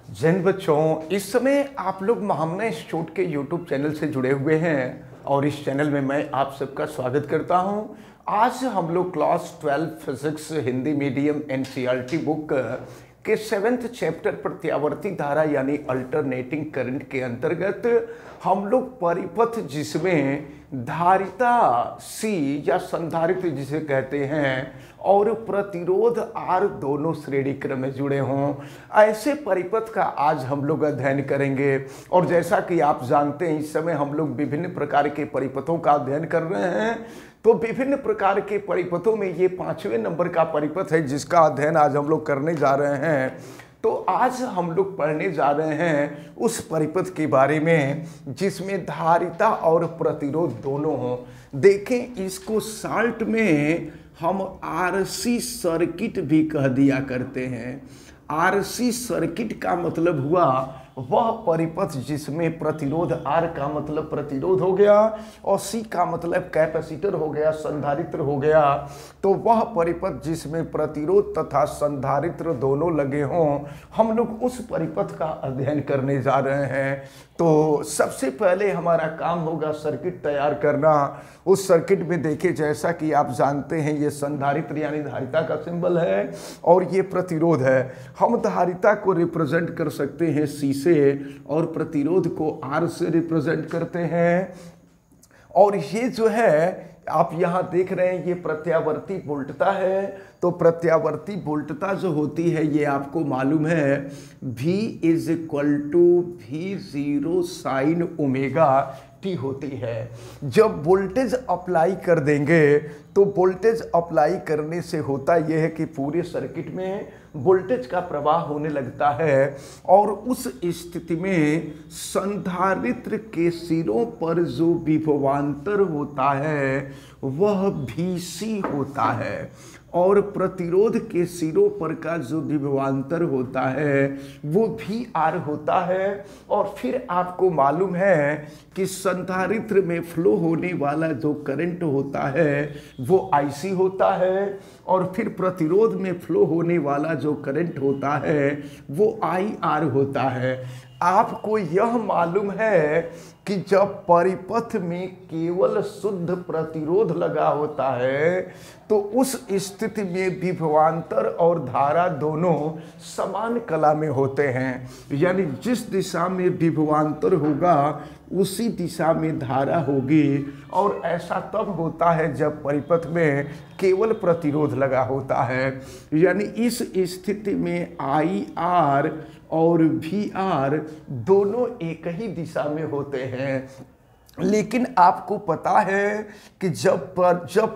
जैन बच्चों, इस समय आप लोग महामना इंस्टीट्यूट के यूट्यूब चैनल से जुड़े हुए हैं और इस चैनल में मैं आप सबका स्वागत करता हूं। आज हम लोग class 12 physics Hindi medium NCERT book के 7th चैप्टर प्रत्यावर्ती धारा यानी अल्टरनेटिंग करंट के अंतर्गत हम लोग परिपथ जिसमें धारिता C या संधारित्र जिसे कहते हैं और प्रतिरोध R दोनों श्रेणी क्रम में जुड़े हों, ऐसे परिपथ का आज हम लोग अध्ययन करेंगे। और जैसा कि आप जानते हैं, इस समय हम लोग विभिन्न प्रकार के परिपथों का अध्ययन कर रहे हैं। तो विभिन्न प्रकार के परिपथों में ये 5वें नंबर का परिपथ है जिसका अध्ययन आज हम लोग करने जा रहे हैं। तो आज हम लोग पढ़ने जा रहे हैं उस परिपथ के बारे में जिसमें धारिता और प्रतिरोध दोनों हों। देखें, इसको शार्ट में हम आरसी सर्किट भी कह दिया करते हैं। आरसी सर्किट का मतलब हुआ वह परिपथ जिसमें प्रतिरोध R का मतलब प्रतिरोध हो गया और C का मतलब कैपेसिटर हो गया, संधारित्र हो गया। तो वह परिपथ जिसमें प्रतिरोध तथा संधारित्र दोनों लगे हों, हम लोग उस परिपथ का अध्ययन करने जा रहे हैं। तो सबसे पहले हमारा काम होगा सर्किट तैयार करना। उस सर्किट में देखिए, जैसा कि आप जानते हैं, ये संधारित्र यानी धारिता का सिंबल है और ये प्रतिरोध है। हम धारिता को रिप्रेजेंट कर सकते हैं C से और प्रतिरोध को R से रिप्रेजेंट करते हैं। और ये जो है आप यहाँ देख रहे हैं, ये प्रत्यावर्ती वोल्टता है। तो प्रत्यावर्ती वोल्टता जो होती है ये आपको मालूम है V is equal to V0 sine omega t होती है। जब वोल्टेज अप्लाई कर देंगे तो वोल्टेज अप्लाई करने से होता यह है कि पूरे सर्किट में वोल्टेज का प्रवाह होने लगता है और उस स्थिति में संधारित्र के सिरों पर जो विभवांतर होता है वह VC होता है और प्रतिरोध के सिरों पर का जो विभवांतर होता है वो VR होता है। और फिर आपको मालूम है कि संधारित्र में फ्लो होने वाला जो करंट होता है वो IC होता है और फिर प्रतिरोध में फ्लो होने वाला जो करंट होता है वो IR होता है। आपको यह मालूम है कि जब परिपथ में केवल शुद्ध प्रतिरोध लगा होता है तो उस स्थिति में विभवांतर और धारा दोनों समान कला में होते हैं। यानी जिस दिशा में विभवांतर होगा उसी दिशा में धारा होगी। और ऐसा तब होता है जब परिपथ में केवल प्रतिरोध लगा होता है। यानी इस स्थिति में IR और VR दोनों एक ही दिशा में होते हैं। लेकिन आपको पता है कि जब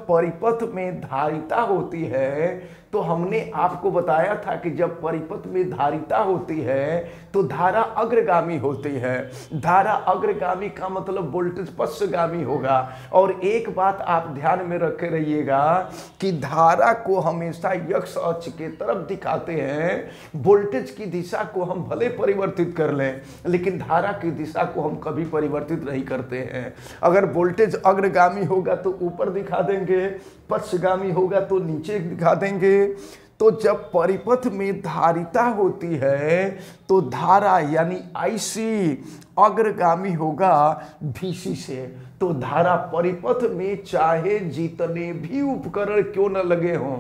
परिपथ में धारिता होती है तो हमने आपको बताया था कि जब परिपथ में धारिता होती है तो धारा अग्रगामी होती है। धारा अग्रगामी का मतलब वोल्टेज पश्चगामी होगा। और एक बात आप ध्यान में रखे रहिएगा कि धारा को हमेशा x अक्ष के तरफ दिखाते हैं। वोल्टेज की दिशा को हम भले परिवर्तित कर लें लेकिन धारा की दिशा को हम कभी परिवर्तित नहीं करते हैं। अगर वोल्टेज अग्रगामी होगा तो ऊपर दिखा देंगे, पश्चगामी होगा तो नीचे दिखा देंगे। तो जब परिपथ में धारिता होती है तो धारा यानी IC अग्रगामी होगा VC से। तो धारा परिपथ में चाहे जितने भी उपकरण क्यों न लगे हों,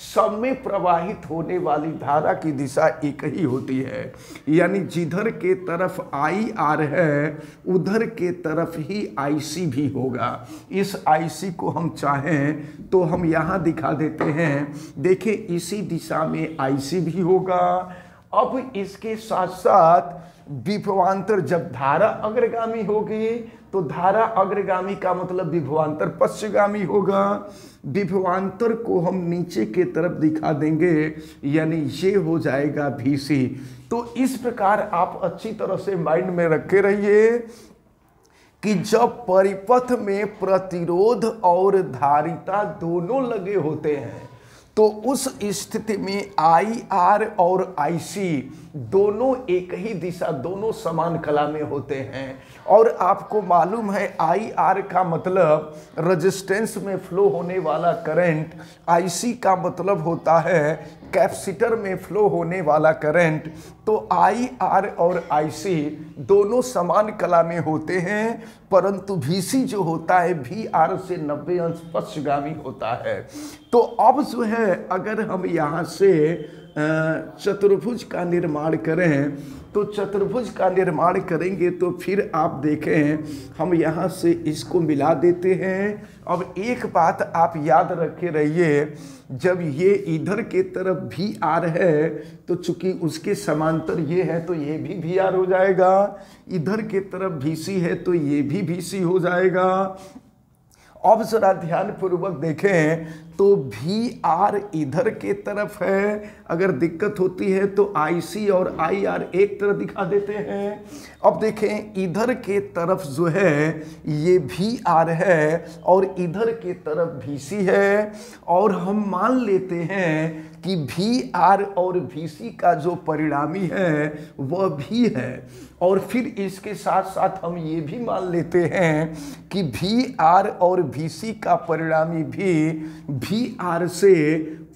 सब में प्रवाहित होने वाली धारा की दिशा एक ही होती है। यानी जिधर के तरफ IR है उधर के तरफ ही IC भी होगा। इस IC को हम चाहें तो हम यहाँ दिखा देते हैं। देखिए, इसी दिशा में IC भी होगा। अब इसके साथ साथ विभवांतर, जब धारा अग्रगामी होगी तो धारा अग्रगामी का मतलब विभवांतर पश्चगामी होगा। विभवांतर को हम नीचे के तरफ दिखा देंगे यानी ये हो जाएगा VC। तो इस प्रकार आप अच्छी तरह से माइंड में रखे रहिए कि जब परिपथ में प्रतिरोध और धारिता दोनों लगे होते हैं तो उस स्थिति में IR और IC दोनों एक ही दिशा, दोनों समान कला में होते हैं। और आपको मालूम है IR का मतलब रेजिस्टेंस में फ्लो होने वाला करंट, IC का मतलब होता है कैपेसिटर में फ्लो होने वाला करंट, तो आई आर और आई सी दोनों समान कला में होते हैं, परंतु वी सी जो होता है वी आर से 90 अंश पश्चगामी होता है। तो अब जो है अगर हम यहाँ से चतुर्भुज का निर्माण करें, तो चतुर्भुज का निर्माण करेंगे तो फिर आप देखें हम यहाँ से इसको मिला देते हैं। अब एक बात आप याद रखे रहिए, जब ये इधर के तरफ भी आर है तो चूंकि उसके समांतर ये है तो ये भी आर हो जाएगा, इधर के तरफ भी सी है तो ये भी सी हो जाएगा। अब जरा ध्यान पूर्वक देखें तो भी आर इधर के तरफ है, अगर दिक्कत होती है तो आई सी और आई आर एक तरफ दिखा देते हैं। अब देखें इधर के तरफ जो है ये भी आर है और इधर के तरफ भी सी है, और हम मान लेते हैं कि भी आर और भी सी का जो परिणामी है वह भी है, और फिर इसके साथ साथ हम ये भी मान लेते हैं कि भी आर और भी सी का परिणामी भी आर से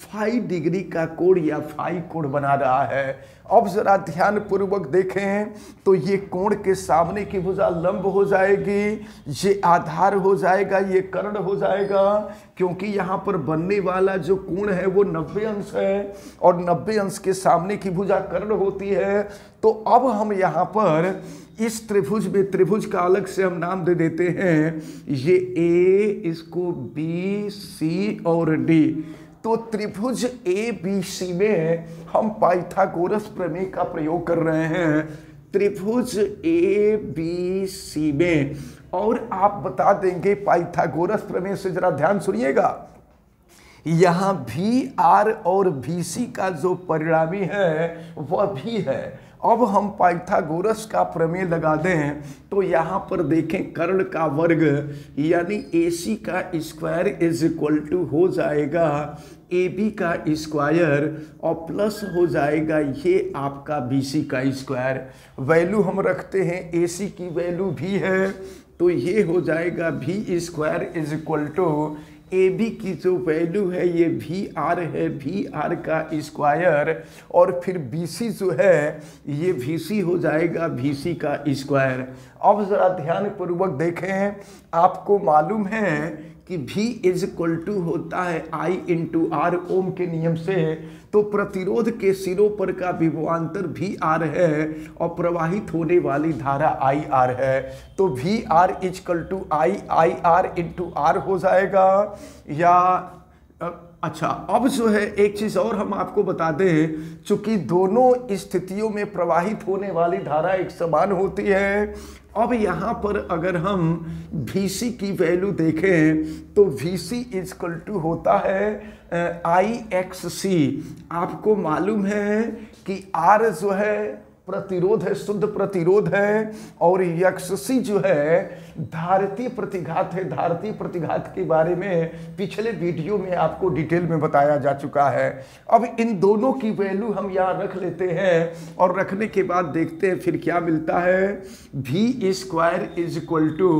फाई डिग्री का कोण या फाई कोण बना रहा है। अब जरा ध्यान पूर्वक देखें तो ये कोण के सामने की भुजा लंब हो जाएगी, ये आधार हो जाएगा, ये कर्ण हो जाएगा, क्योंकि यहाँ पर बनने वाला जो कोण है वो 90 अंश है और 90 अंश के सामने की भुजा कर्ण होती है। तो अब हम यहाँ पर इस त्रिभुज में, त्रिभुज का अलग से हम नाम दे देते हैं, ये ए, इसको बी, सी और डी। तो त्रिभुज ए बी सी में हम पाइथागोरस प्रमेय का प्रयोग कर रहे हैं, त्रिभुज ए बी सी में। और आप बता देंगे पाइथागोरस प्रमेय से, जरा ध्यान सुनिएगा, यहाँ भी आर और भी सी का जो परिणामी है वह भी है। अब हम पाइथागोरस का प्रमेय लगा दें तो यहाँ पर देखें कर्ण का वर्ग यानी AC का स्क्वायर इज इक्वल टू हो जाएगा AB का स्क्वायर और प्लस हो जाएगा ये आपका BC का स्क्वायर। वैल्यू हम रखते हैं AC की वैल्यू भी है तो ये हो जाएगा भी square is equal to AB की जो वैल्यू है ये VR है, VR का स्क्वायर, और फिर BC जो है ये VC हो जाएगा VC का स्क्वायर। अब जरा ध्यान पूर्वक देखें, आपको मालूम है कि V इज इक्वल टू होता है I इंटू R ओम के नियम से, तो प्रतिरोध के सिरों पर का विभवांतर VR है और प्रवाहित होने वाली धारा IR है, तो VR is equal to IR into R हो जाएगा। या अच्छा, अब जो है एक चीज और हम आपको बता दें, चूंकि दोनों स्थितियों में प्रवाहित होने वाली धारा एक समान होती है। अब यहाँ पर अगर हम VC की वैल्यू देखें तो VC इज इक्वल टू होता है IXC। आपको मालूम है कि R जो है प्रतिरोध है, शुद्ध प्रतिरोध है, और XC जो है धारतीय प्रतिघात है। धारतीय प्रतिघात के बारे में पिछले वीडियो में आपको डिटेल में बताया जा चुका है। अब इन दोनों की वैल्यू हम यहाँ रख लेते हैं और रखने के बाद देखते हैं फिर क्या मिलता है। V square is equal to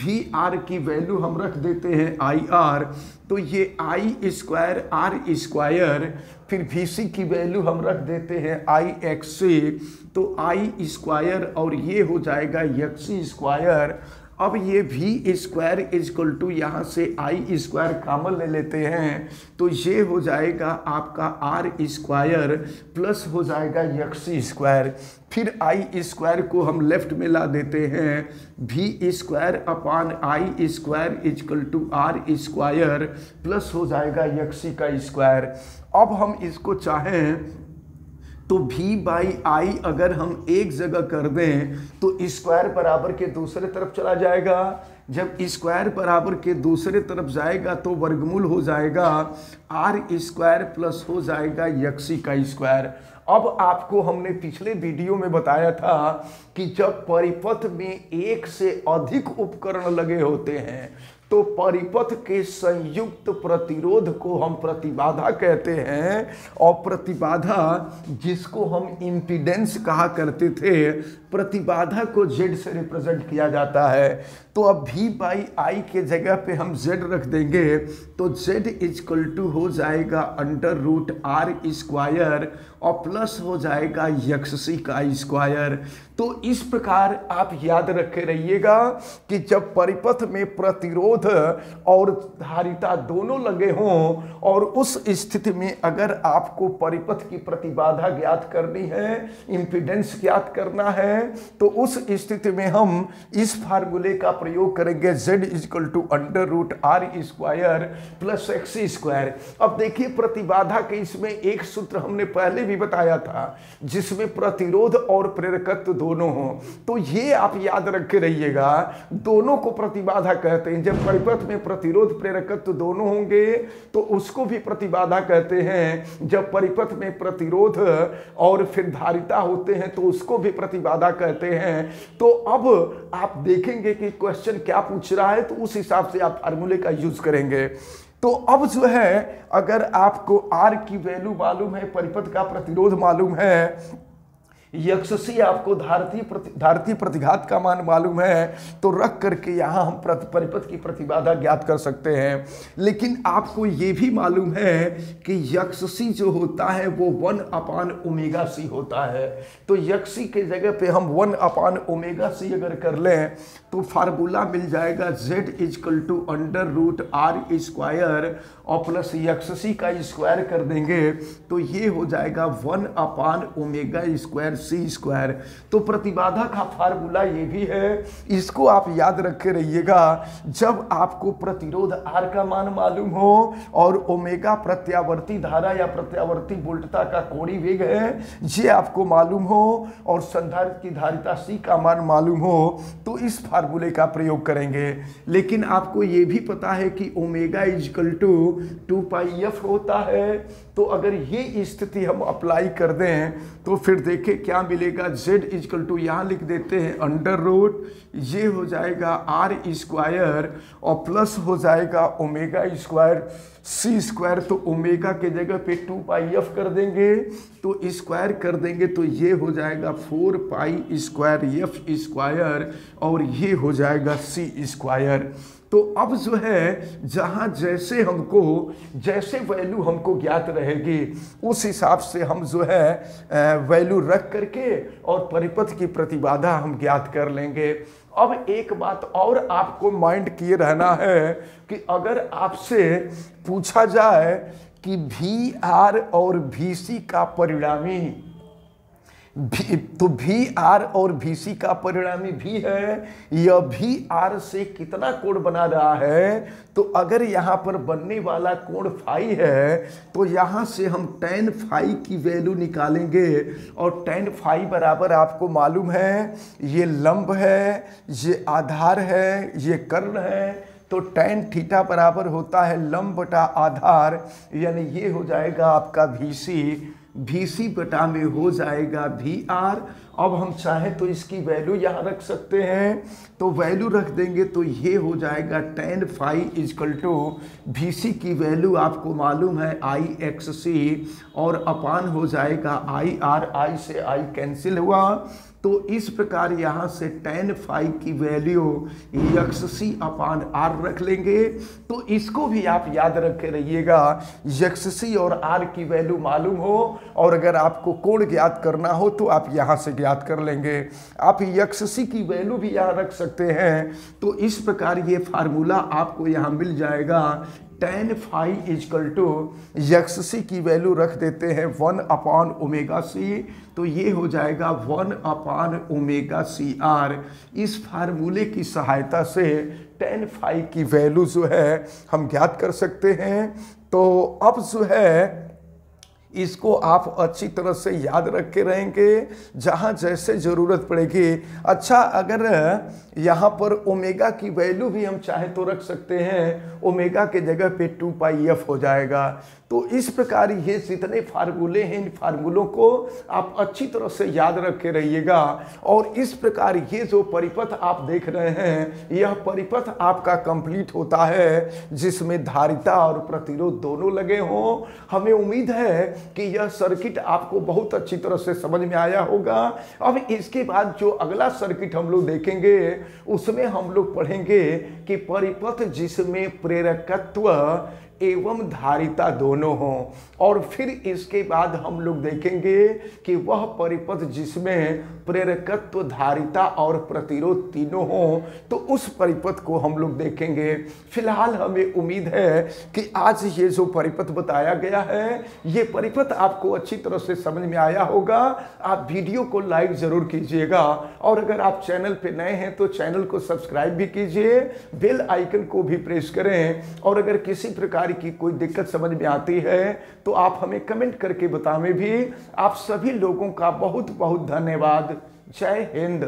VR की वैल्यू हम रख देते हैं IR, तो ये I स्क्वायर R स्क्वायर, फिर VC की वैल्यू हम रख देते हैं IXC, तो I स्क्वायर और ये हो जाएगा XC स्क्वायर। अब ये V square is equal to यहाँ से I स्क्वायर कॉमन ले लेते हैं तो ये हो जाएगा आपका R स्क्वायर प्लस हो जाएगा XC स्क्वायर। फिर I स्क्वायर को हम लेफ्ट में ला देते हैं, V square upon I square is equal to R square plus हो जाएगा XC का स्क्वायर। अब हम इसको चाहें तो V बाई आई अगर हम एक जगह कर दें तो स्क्वायर बराबर के दूसरे तरफ चला जाएगा। जब स्क्वायर बराबर के दूसरे तरफ जाएगा तो वर्गमूल हो जाएगा R स्क्वायर प्लस हो जाएगा XC का स्क्वायर। अब आपको हमने पिछले वीडियो में बताया था कि जब परिपथ में एक से अधिक उपकरण लगे होते हैं तो परिपथ के संयुक्त प्रतिरोध को हम प्रतिबाधा कहते हैं, और प्रतिबाधा जिसको हम इम्पीडेंस कहा करते थे, प्रतिबाधा को Z से रिप्रेजेंट किया जाता है। तो अब V बाई I के जगह पे हम Z रख देंगे, तो Z इक्वल टू हो जाएगा अंडर रूट R स्क्वायर और प्लस हो जाएगा XC का स्क्वायर। तो इस प्रकार आप याद रखे रहिएगा कि जब परिपथ में प्रतिरोध और धारिता दोनों लगे हों और उस स्थिति में अगर आपको परिपथ की प्रतिबाधा ज्ञात करनी है, इम्पीडेंस ज्ञात करना है, तो उस स्थिति में हम इस फार्मूले का प्रयोग करेंगे, Z equal to under root R square plus XC square. अब देखिए प्रतिबाधा के इसमें एक सूत्र हमने पहले भी बताया था जिसमें प्रतिरोध और प्रेरकत्व दोनों हो, तो ये आप याद रखे रहिएगा, दोनों को प्रतिबाधा कहते हैं। जब परिपथ में प्रतिरोध प्रेरकत्व दोनों होंगे तो उसको भी प्रतिबाधा कहते हैं। जब परिपथ में प्रतिरोध और फिर धारिता होते हैं तो उसको भी प्रतिबाधा कहते हैं। तो अब आप देखेंगे कि क्वेश्चन क्या पूछ रहा है, तो उस हिसाब से आप फार्मूले का यूज करेंगे। तो अब जो है अगर आपको R की वैल्यू मालूम है, परिपथ का प्रतिरोध मालूम है, XC आपको धारतीय प्रतिघात का मान मालूम है, तो रख करके यहाँ हम परिपथ की प्रतिबाधा ज्ञात कर सकते हैं। लेकिन आपको ये भी मालूम है कि XC जो होता है वो 1/ωc होता है। तो XC के जगह पे हम 1/ωc अगर कर लें तो फार्मूला मिल जाएगा Z equal to under root R square और प्लस XC का स्क्वायर कर देंगे तो ये हो जाएगा 1/ω स्क्वायर C स्क्वायर। तो प्रतिबाधा का फार्मूला ये भी है, इसको आप याद रखे रहिएगा। जब आपको प्रतिरोध R का मान मालूम हो और ओमेगा प्रत्यावर्ती धारा या प्रत्यावर्ती वोल्टता का कोणीय वेग है ये आपको मालूम हो और संधारित्र की धारिता C का मान मालूम हो, तो इस फार्मूले का प्रयोग करेंगे। लेकिन आपको ये भी पता है कि ओमेगा इक्वल टू 2πf होता है। तो अगर ये स्थिति हम अप्लाई कर दें तो फिर देखें क्या मिलेगा। Z इक्वल टू यहाँ लिख देते हैं अंडर रूट, ये हो जाएगा R स्क्वायर और प्लस हो जाएगा ओमेगा स्क्वायर C स्क्वायर। तो ओमेगा के जगह पे 2πf कर देंगे तो स्क्वायर कर देंगे तो ये हो जाएगा 4π स्क्वायर F स्क्वायर और ये हो जाएगा C स्क्वायर। तो अब जो है जहाँ जैसे वैल्यू हमको ज्ञात रहेगी उस हिसाब से हम जो है वैल्यू रख करके और परिपथ की प्रतिबाधा हम ज्ञात कर लेंगे। अब एक बात और आपको माइंड किए रहना है कि अगर आपसे पूछा जाए कि VR और VC का परिणामी तो VR और VC का परिणामी भी है, यह VR से कितना कोण बना रहा है। तो अगर यहाँ पर बनने वाला कोण फाई है तो यहाँ से हम tan फाई की वैल्यू निकालेंगे और tan फाई बराबर आपको मालूम है ये लंब है, ये आधार है, ये कर्ण है। तो tan थीटा बराबर होता है लंब बटा आधार, यानी ये हो जाएगा आपका VC बटा में हो जाएगा VR। अब हम चाहें तो इसकी वैल्यू यहाँ रख सकते हैं, तो वैल्यू रख देंगे तो ये हो जाएगा tan phi equal to VC की वैल्यू आपको मालूम है IXC और अपान हो जाएगा IR, I से I कैंसिल हुआ। तो इस प्रकार यहाँ से tan फाई की वैल्यू XC अपान R रख लेंगे। तो इसको भी आप याद रखे रहिएगा, XC और R की वैल्यू मालूम हो और अगर आपको कोण ज्ञात करना हो तो आप यहाँ से ज्ञात कर लेंगे। आप XC की वैल्यू भी यहाँ रख सकते हैं। तो इस प्रकार ये फार्मूला आपको यहाँ मिल जाएगा। tan phi equal to XC की वैल्यू रख देते हैं 1/ωc, तो ये हो जाएगा 1/ωcR। इस फार्मूले की सहायता से tan फाई की वैल्यू जो है हम ज्ञात कर सकते हैं। तो अब जो है इसको आप अच्छी तरह से याद रख के रहेंगे जहाँ जैसे ज़रूरत पड़ेगी। अच्छा, अगर यहाँ पर ओमेगा की वैल्यू भी हम चाहे तो रख सकते हैं, ओमेगा के जगह पे 2πf हो जाएगा। तो इस प्रकार ये जितने फार्मूले हैं इन फार्मूलों को आप अच्छी तरह से याद रख के रहिएगा। और इस प्रकार ये जो परिपथ आप देख रहे हैं यह परिपथ आपका कंप्लीट होता है जिसमें धारिता और प्रतिरोध दोनों लगे हों। हमें उम्मीद है कि यह सर्किट आपको बहुत अच्छी तरह से समझ में आया होगा। अब इसके बाद जो अगला सर्किट हम लोग देखेंगे उसमें हम लोग पढ़ेंगे कि परिपथ जिसमें प्रेरकत्व एवं धारिता दोनों हों, और फिर इसके बाद हम लोग देखेंगे कि वह परिपथ जिसमें प्रेरकत्व, धारिता और प्रतिरोध तीनों हों, तो उस परिपथ को हम लोग देखेंगे। फिलहाल हमें उम्मीद है कि आज ये जो परिपथ बताया गया है ये परिपथ आपको अच्छी तरह से समझ में आया होगा। आप वीडियो को लाइक जरूर कीजिएगा और अगर आप चैनल पे नए हैं तो चैनल को सब्सक्राइब भी कीजिए, बेल आइकन को भी प्रेस करें। और अगर किसी प्रकार की कोई दिक्कत समझ में आती है तो आप हमें कमेंट करके बतावें भी। आप सभी लोगों का बहुत बहुत धन्यवाद। जय हिंद।